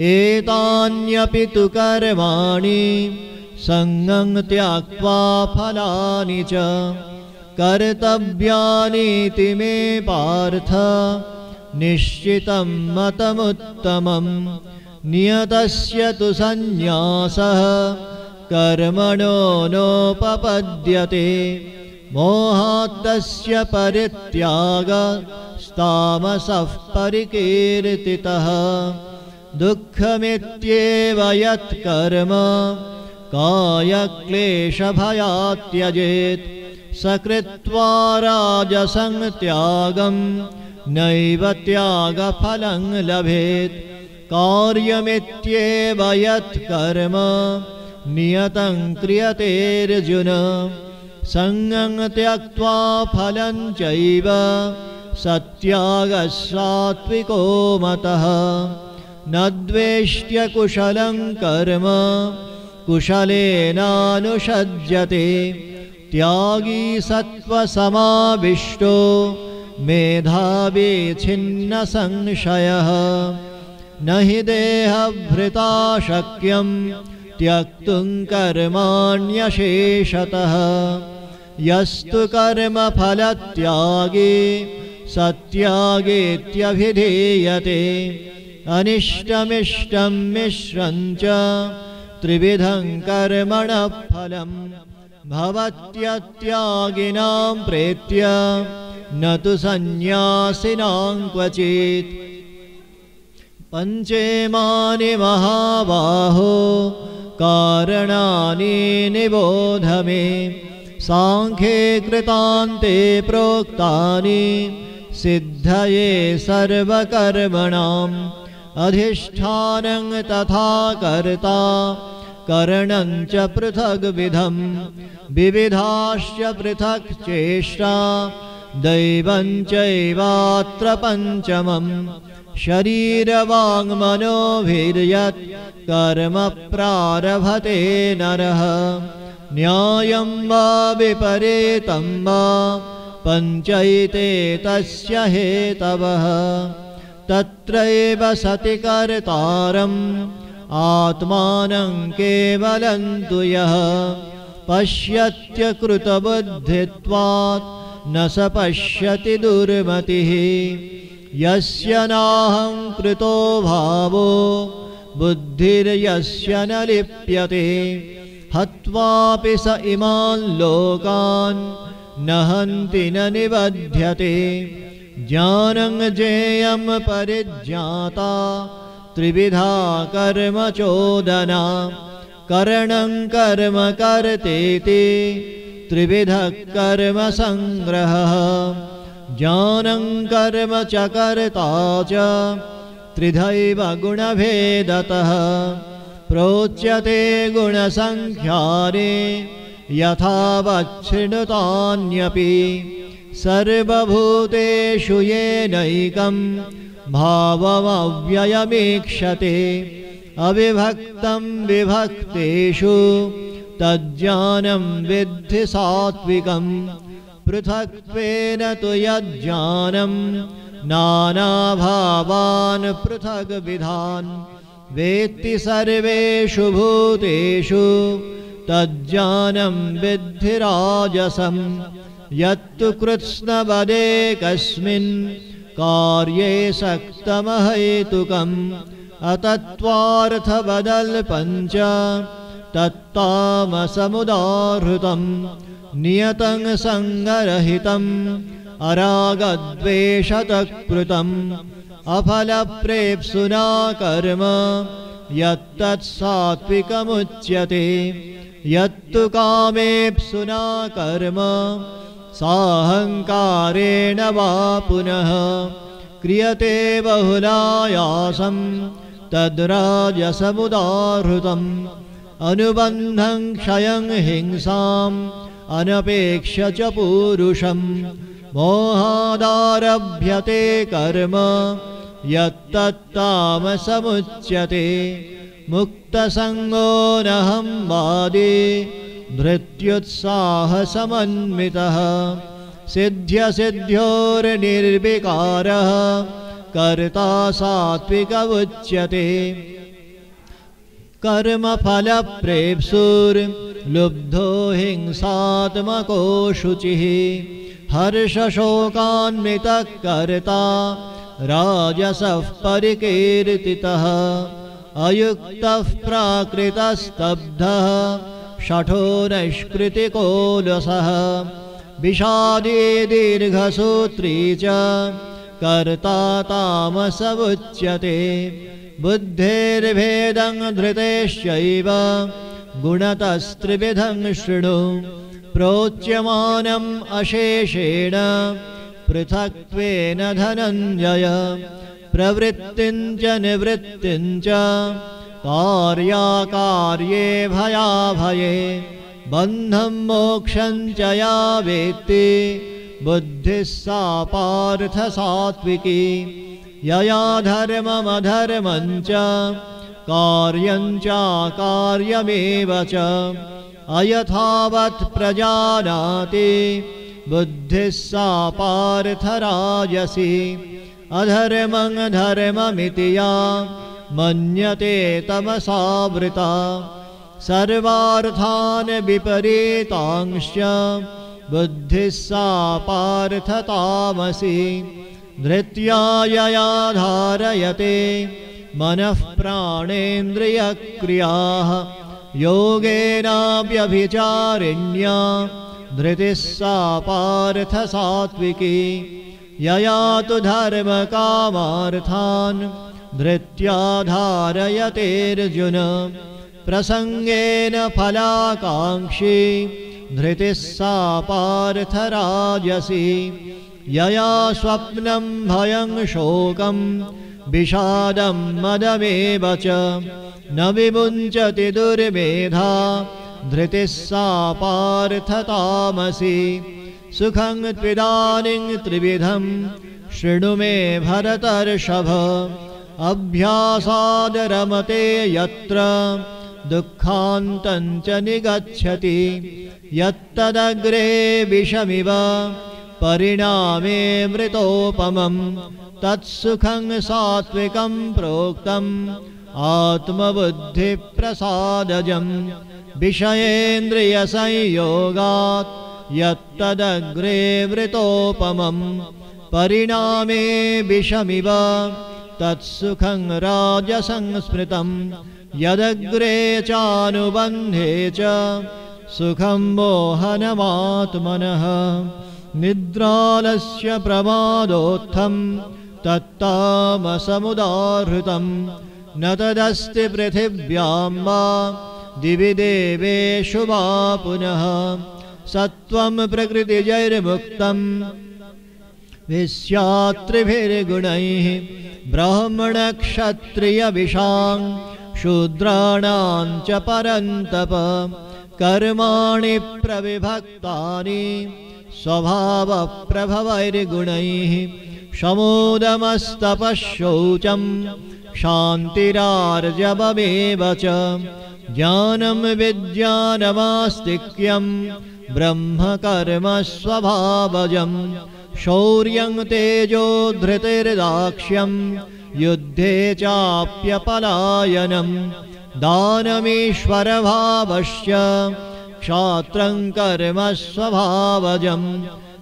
एतान्यपि तु कर्माणि सङ्गं त्यक्त्वा फलानि च कर्तव्यानीति मे पार्थ निश्चितं मतमुत्तमम् नियतस्य तु सन्न्यासः कर्मणो नोपपद्यते मोहात्तस्य परित्यागस्तामसः परिकीर्तितः दुःखमित्येव यत्कर्म कायक्लेशभयात् त्यजेत् स कृत्वा राजसं त्यागं नैव त्यागफलं लभेत् कार्यमित्येव यत्कर्म नियतं क्रियतेऽर्जुन सङ्गं त्यक्त्वा फलं चैव सत्यागः सात्विको मतः न द्वेष्ट्य कुशलं कर्म कुशलेनानुषज्यते त्यागी सत्त्वसमाविष्टो मेधावी छिन्नसंशयः न हि देहभृता शक्यं त्यक्तुं कर्माण्यशेषतः यस्तु कर्मफलत्यागी सत्यागेत्यभिधीयते अनिष्टमिष्टं मिश्रं च त्रिविधं कर्मणः फलं भवत्यत्यागिनां प्रेत्य न तु सन्न्यासिनां क्वचित् पञ्चेमानि महाबाहो कारणानि निबोध मे सांख्ये कृतान्ते प्रोक्तानि सिद्धये सर्वकर्मणाम् अधिष्ठानं तथा कर्ता करणं च पृथग्विधं विविधाश्च पृथक् चेष्टा दैवं चैवात्र पञ्चमम् शरीरवाङ्मनोभिर्यत् कर्म प्रारभते नरः न्यायं वा विपरीतं वा पञ्चैते तस्य हेतवः तत्रैव सति कर्तारम् आत्मानं केवलं तु यः पश्यत्यकृतबुद्धित्वात् न स पश्यति दुर्मतिः यस्य नाहं कृतो भावो बुद्धिर्यस्य न लिप्यते हत्वापि स इमान् लोकान् न हन्ति न निबध्यते ज्ञानं ज्ञेयं परिज्ञाता त्रिविधा कर्म चोदना करणं कर्म कर्तेति त्रिविधः कर्म संग्रहः ज्ञानं कर्म च कर्ता च त्रिधैव गुणभेदतः प्रोच्यते गुणसंख्याने यथावच्छृणुतान्यपि सर्वभूतेषु येनैकं भावमव्ययमीक्षते अविभक्तं विभक्तेषु तज्ज्ञानं विद्धि सात्विकम् पृथक्त्वेन तु यज्ज्ञानं नानाभावान् पृथग्विधान् वेत्ति सर्वेषु भूतेषु तज्ज्ञानं विद्धि राजसं यत्तु कृत्स्नवदेकस्मिन् कार्ये सक्तमहैतुकम् अतत्त्वार्थवदल्पं च तत्तामसमुदाहृतम् नियतं सङ्गरहितम् अरागद्वेषतकृतम् अफलप्रेप्सुना कर्म यत्तत्सात्विकमुच्यते यत्तु कामेप्सुना कर्म साहङ्कारेण वा पुनः क्रियते बहुलायासं तद्राजसमुदाहृतम् अनुबन्धं क्षयं हिंसाम् अनपेक्ष्य च पूरुषं मोहादारभ्यते कर्म यत्तत्तामसमुच्यते मुक्तसङ्गो नहं वादी धृत्युत्साहसमन्वितः सिद्ध्यसिद्ध्योर्निर्विकारः कर्ता सात्विक उच्यते कर्मफलप्रेप्सुर्लुब्धो हिंसात्मको शुचिः हर्षशोकान्वितः कर्ता राजसः परिकीर्तितः अयुक्तः प्राकृतस्तब्धः शठो नैष्कृतिकोलसः विषादी दीर्घसूत्री च कर्ता तामस उच्यते बुद्धेर्भेदं धृतेश्चैव गुणतस्त्रिविधं शृणु प्रोच्यमानम् अशेषेण पृथक्त्वेन धनञ्जय प्रवृत्तिं च निवृत्तिं च कार्याकार्ये भयाभये बन्धं मोक्षं च या वेत्ति बुद्धिः सा पार्थ सात्विकी यया धर्ममधर्मं च कार्यं चाकार्यमेव च अयथावत् प्रजानाति बुद्धिः सा पार्थ राजसी अधर्मं धर्ममिति या मन्यते तमसावृता सर्वार्थान् विपरीतांश्च बुद्धिः सा पार्थ तामसी धृत्या यया धारयते मनः प्राणेन्द्रियक्रियाः योगेनाव्यभिचारिण्या धृतिः सा पार्थ सात्विकी यया तु धर्मकामार्थान् धृत्या धारयतेऽर्जुन प्रसंगेन फलाकांक्षी धृतिः सा पार्थ राजसी यया स्वप्नं भयं शोकं विषादं मदमेव च न विमुञ्चति दुर्मेधा धृतिः सा पार्थ तामसी सुखं त्विदानीं त्रिविधं शृणु मे भरतर्षभ अभ्यासाद् रमते यत्र दुःखान्तं च निगच्छति यत्तदग्रे विषमिव परिणामे मृतोपमं तत्सुखं सात्विकं प्रोक्तम् आत्मबुद्धिप्रसादजं विषयेन्द्रियसंयोगात् यत्तदग्रे मृतोपमं परिणामे विषमिव तत्सुखं राजसंस्मृतं यदग्रे चानुबन्धे च सुखं मोहनमात्मनः निद्रालस्य प्रमादोत्थं तत्तामसमुदाहृतं न तदस्ति पृथिव्यां वा दिवि देवेषु वा पुनः सत्वं प्रकृतिजैर्मुक्तं विस्यात्रिभिर्गुणैः ब्राह्मणक्षत्रियविषां शूद्राणां च परन्तप कर्माणि प्रविभक्तानि स्वभावप्रभवैर्गुणैः शमोदमस्तपःशौचं क्षान्तिरार्जवमेव च ज्ञानं विज्ञानमास्तिक्यं ब्रह्मकर्म स्वभावजं शौर्यं तेजो धृतिर्दाक्ष्यं युद्धे चाप्यपलायनं दानमीश्वरभावश्च क्षात्रं कर्म स्वभावजं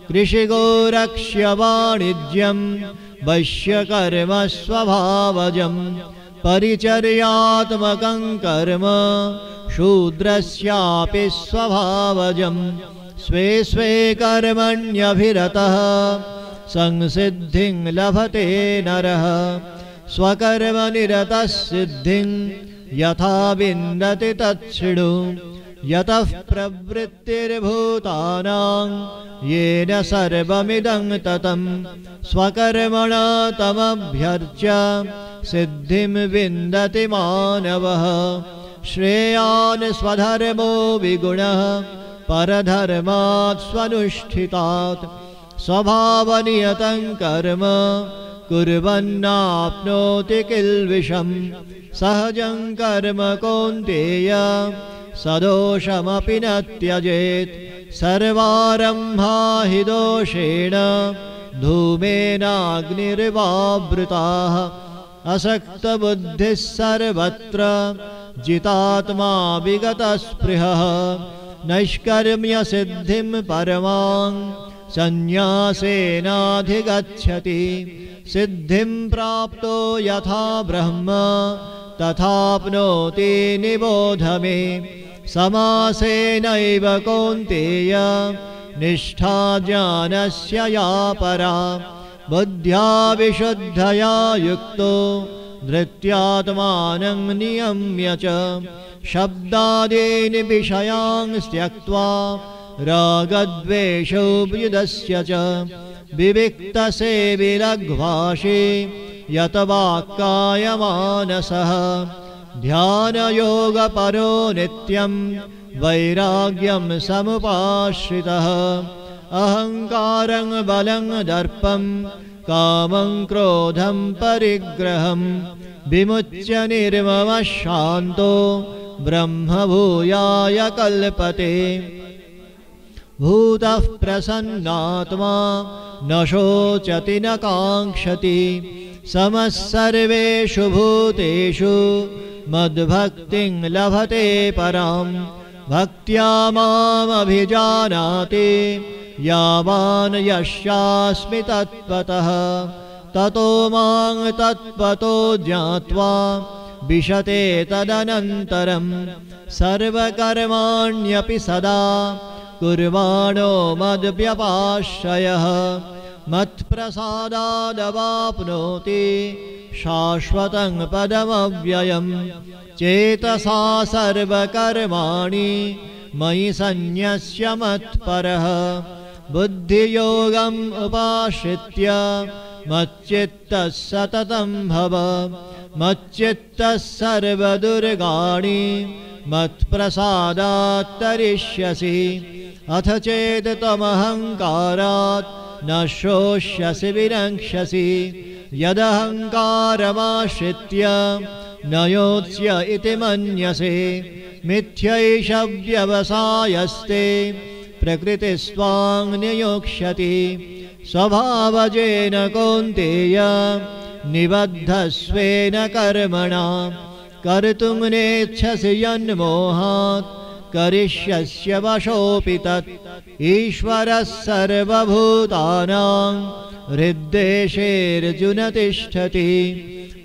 कृषिगोरक्ष्यवाणिज्यं वैश्यकर्म स्वभावजं परिचर्यात्मकं कर्म शूद्रस्यापि स्वभावजं स्वे स्वे कर्मण्यभिरतः संसिद्धिं लभते नरः स्वकर्मनिरतः सिद्धिं यथा विन्दति तच्छृणु यतः प्रवृत्तिर्भूतानां येन सर्वमिदं ततं स्वकर्मणा तमभ्यर्च्य सिद्धिं विन्दति मानवः श्रेयान् स्वधर्मो विगुणः परधर्मात् स्वनुष्ठितात् स्वभावनियतं कर्म कुर्वन्नाप्नोति किल्बिषं सहजं कर्म कौन्तेय सदोषमपि न त्यजेत् सर्वारम्भा हि दोषेण धूमेनाग्निर्वावृताः असक्तबुद्धिः सर्वत्र जितात्मा विगतस्पृहः नैष्कर्म्य सिद्धिं परमां संन्यासेनाधिगच्छति सिद्धिं प्राप्तो यथा ब्रह्म तथाप्नोति निबोध मे समासेनैव कौन्तेय निष्ठा ज्ञानस्य या परा बुद्ध्या विशुद्धया युक्तो धृत्यात्मानं नियम्य च शब्दादीन् विषयान् त्यक्त्वा रागद्वेषोऽभ्युदस्य च विविक्तसेविलघ्वाषे यतवाक्कायमानसः ध्यानयोगपरो नित्यं वैराग्यं समुपाश्रितः अहङ्कारं बलं दर्पं कामं क्रोधं परिग्रहं विमुच्य निर्ममः शान्तो ब्रह्मभूयाय कल्पते भूतः प्रसन्नात्मा न शोचति न काङ्क्षति समः सर्वेषु भूतेषु मद्भक्तिं लभते परां भक्त्या मामभिजानाति यावान् यस्यास्मि तत्त्वतः ततो मां तत्त्वतो ज्ञात्वा विशते तदनन्तरं सर्वकर्माण्यपि सदा कुर्वाणो मद्व्यपाश्रयः मत्प्रसादादवाप्नोति शाश्वतं पदमव्ययं चेतसा सर्वकर्माणि मयि सन्न्यस्य मत्परः बुद्धियोगम् उपाश्रित्य मच्चित्तः सततं भव मच्चित्तः सर्वदुर्गाणि मत्प्रसादात् तरिष्यसि अथ चेत् त्वमहङ्कारात् न शोष्यसि विनक्ष्यसि यदहङ्कारमाश्रित्य न योत्स्य इति मन्यसे मिथ्यैष व्यवसायस्ते प्रकृतिस्त्वां नियोक्ष्यति स्वभावजेन कौन्तेय निबद्धस्वेन कर्मणा कर्तुं नेच्छसि यन्मोहात् करिष्यस्य वशोऽपि तत् ईश्वरः सर्वभूतानां हृद्देशेऽर्जुन तिष्ठति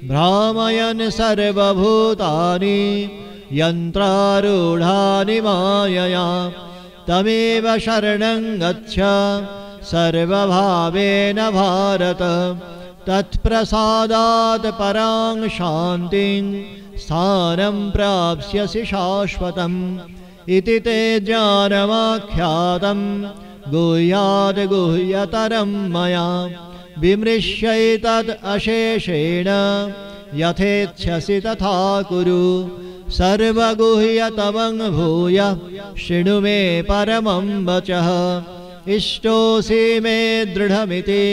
भ्रामयन् सर्वभूतानि यन्त्रारूढानि मायया तमेव शरणं गच्छ सर्वभावेन भारत तत्प्रसादात् परां शान्तिं स्थानं प्राप्स्यसि शाश्वतम् इति ते ज्ञानमाख्यातं गुह्याद् गुह्यतरं मया विमृश्यैतद् अशेषेण यथेच्छसि तथा कुरु सर्वगुह्यतमं भूय शृणु मे परमं वचः इष्टोऽसि मे दृढमिति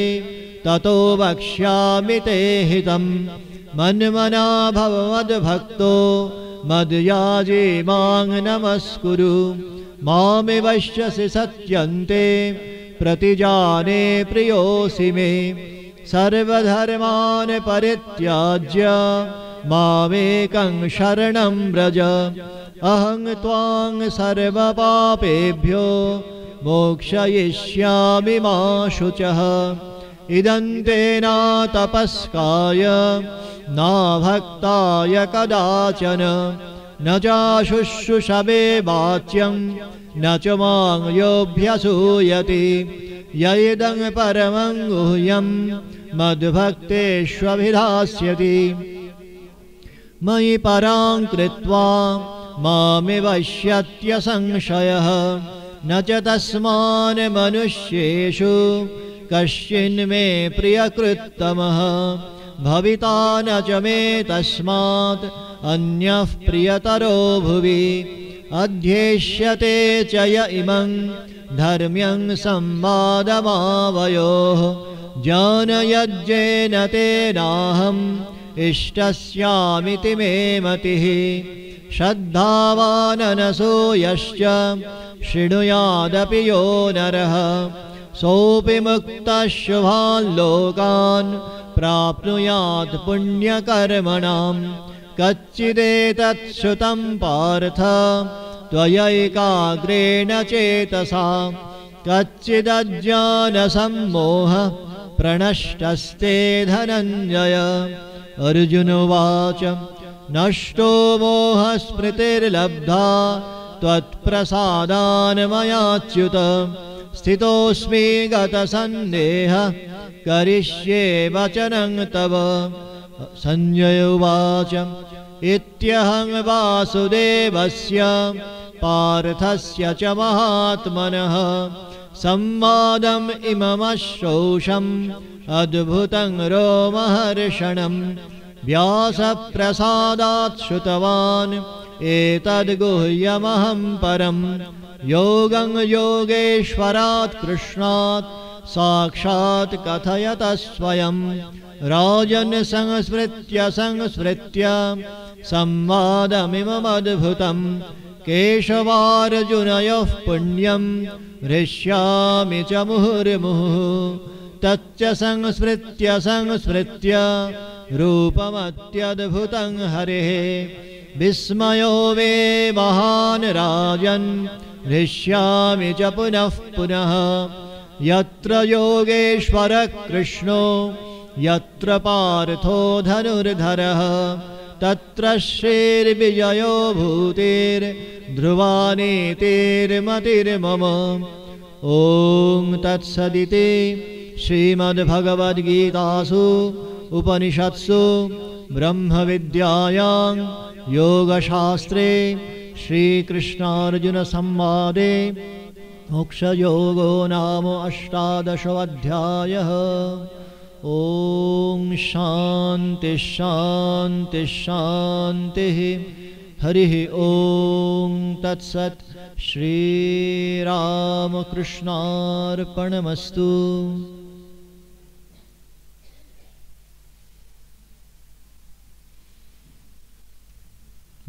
ततो वक्ष्यामि ते हितं मन्मना भव मद्भक्तो मद्याजी मां नमस्कुरु मामिवश्यसि सत्यन्ते प्रतिजाने प्रियोऽसि मे सर्वधर्मान् परित्याज्य मामेकं शरणं व्रज अहं त्वां सर्वपापेभ्यो मोक्षयिष्यामि मा शुचः इदं ते न तपस्काय न भक्ताय कदाचन न च शुश्रूषवे वाच्यं न च मां योऽभ्यसूयति य इदं परमं गुह्यं मद्भक्तेष्वभिधास्यति मयि परां कृत्वा मामिवश्यत्यसंशयः न च तस्मान् मनुष्येषु कश्चिन्मे प्रियकृत्तमः भविता न च मे तस्मात् अन्यः प्रियतरो भुवि अध्येष्यते च य इमं धर्म्यं संवादमावयोः जानयज्ञेन तेनाहम् इष्टस्यामिति मे मतिः श्रद्धावाननसूयश्च शृणुयादपि यो नरः सोऽपि मुक्तः शुभान् लोकान् प्राप्नुयात् पुण्यकर्मणां कच्चिदेतत् श्रुतं पार्थ त्वयैकाग्रेण चेतसा कच्चिदज्ञानसम्मोह प्रणष्टस्ते धनञ्जय। अर्जुन उवाच नष्टो मोहस्मृतिर्लब्धा त्वत्प्रसादान् मयाच्युत स्थितोऽस्मि गतसन्देहः करिष्ये वचनं तव। संजय उवाच इत्यहं वासुदेवस्य पार्थस्य च महात्मनः संवादम् इममश्रौषम् अद्भुतं रोमहर्षणं व्यासप्रसादात् श्रुतवान् एतद्गुह्यमहं परं योगं योगेश्वरात् कृष्णात् साक्षात् कथयतः स्वयं। राजन् संस्मृत्य संवादमिममद्भुतं केशवार्जुनयोः पुण्यं हृष्यामि च मुहुर्मुहुः। तच्च संस्मृत्य रूपमत्यद्भुतं हरेः विस्मयो वे महान् राजन् हृष्यामि च पुनः पुनः। यत्र योगेश्वरः कृष्णो यत्र पार्थो धनुर्धरः तत्र श्रीर्विजयो भूतेर्ध्रुवानीतिर्मतिर्मम। ॐ तत्सदिति श्रीमद्भगवद्गीतासु उपनिषत्सु ब्रह्मविद्यायां योगशास्त्रे श्रीकृष्णार्जुनसंवादे मोक्षयोगो नाम 18 अध्यायः। ॐ शान्ति शान्ति शान्तिः। हरिः ॐ तत्सत्। श्रीरामकृष्णार्पणमस्तु।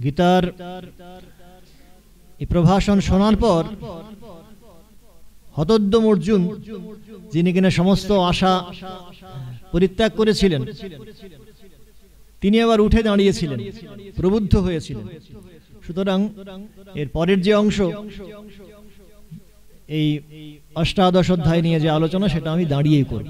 গীতার এই প্রভাষণ শোনার পর হতোদ্যম অর্জুন, যিনি কিনা সমস্ত আশা পরিত্যাগ করেছিলেন, তিনি আবার উঠে দাঁড়িয়েছিলেন, প্রবুদ্ধ হয়েছিলেন। সুতরাং এর পরের যে অংশ, এই 18 অধ্যায় নিয়ে যে আলোচনা, সেটা আমি দাঁড়িয়েই করব।